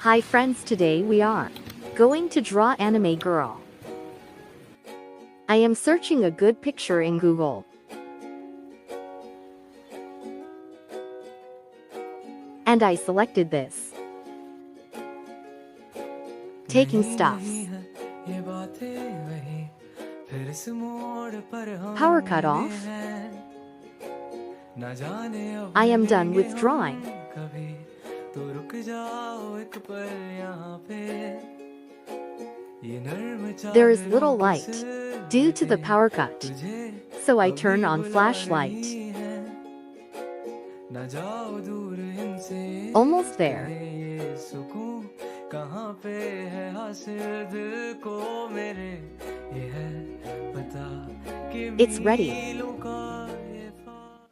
Hi friends, today we are going to draw anime girl. I am searching a good picture in Google. And I selected this. Taking stuffs. Power cut off. I am done with drawing. There is little light due to the power cut, so I turn on flashlight. Almost there. It's ready.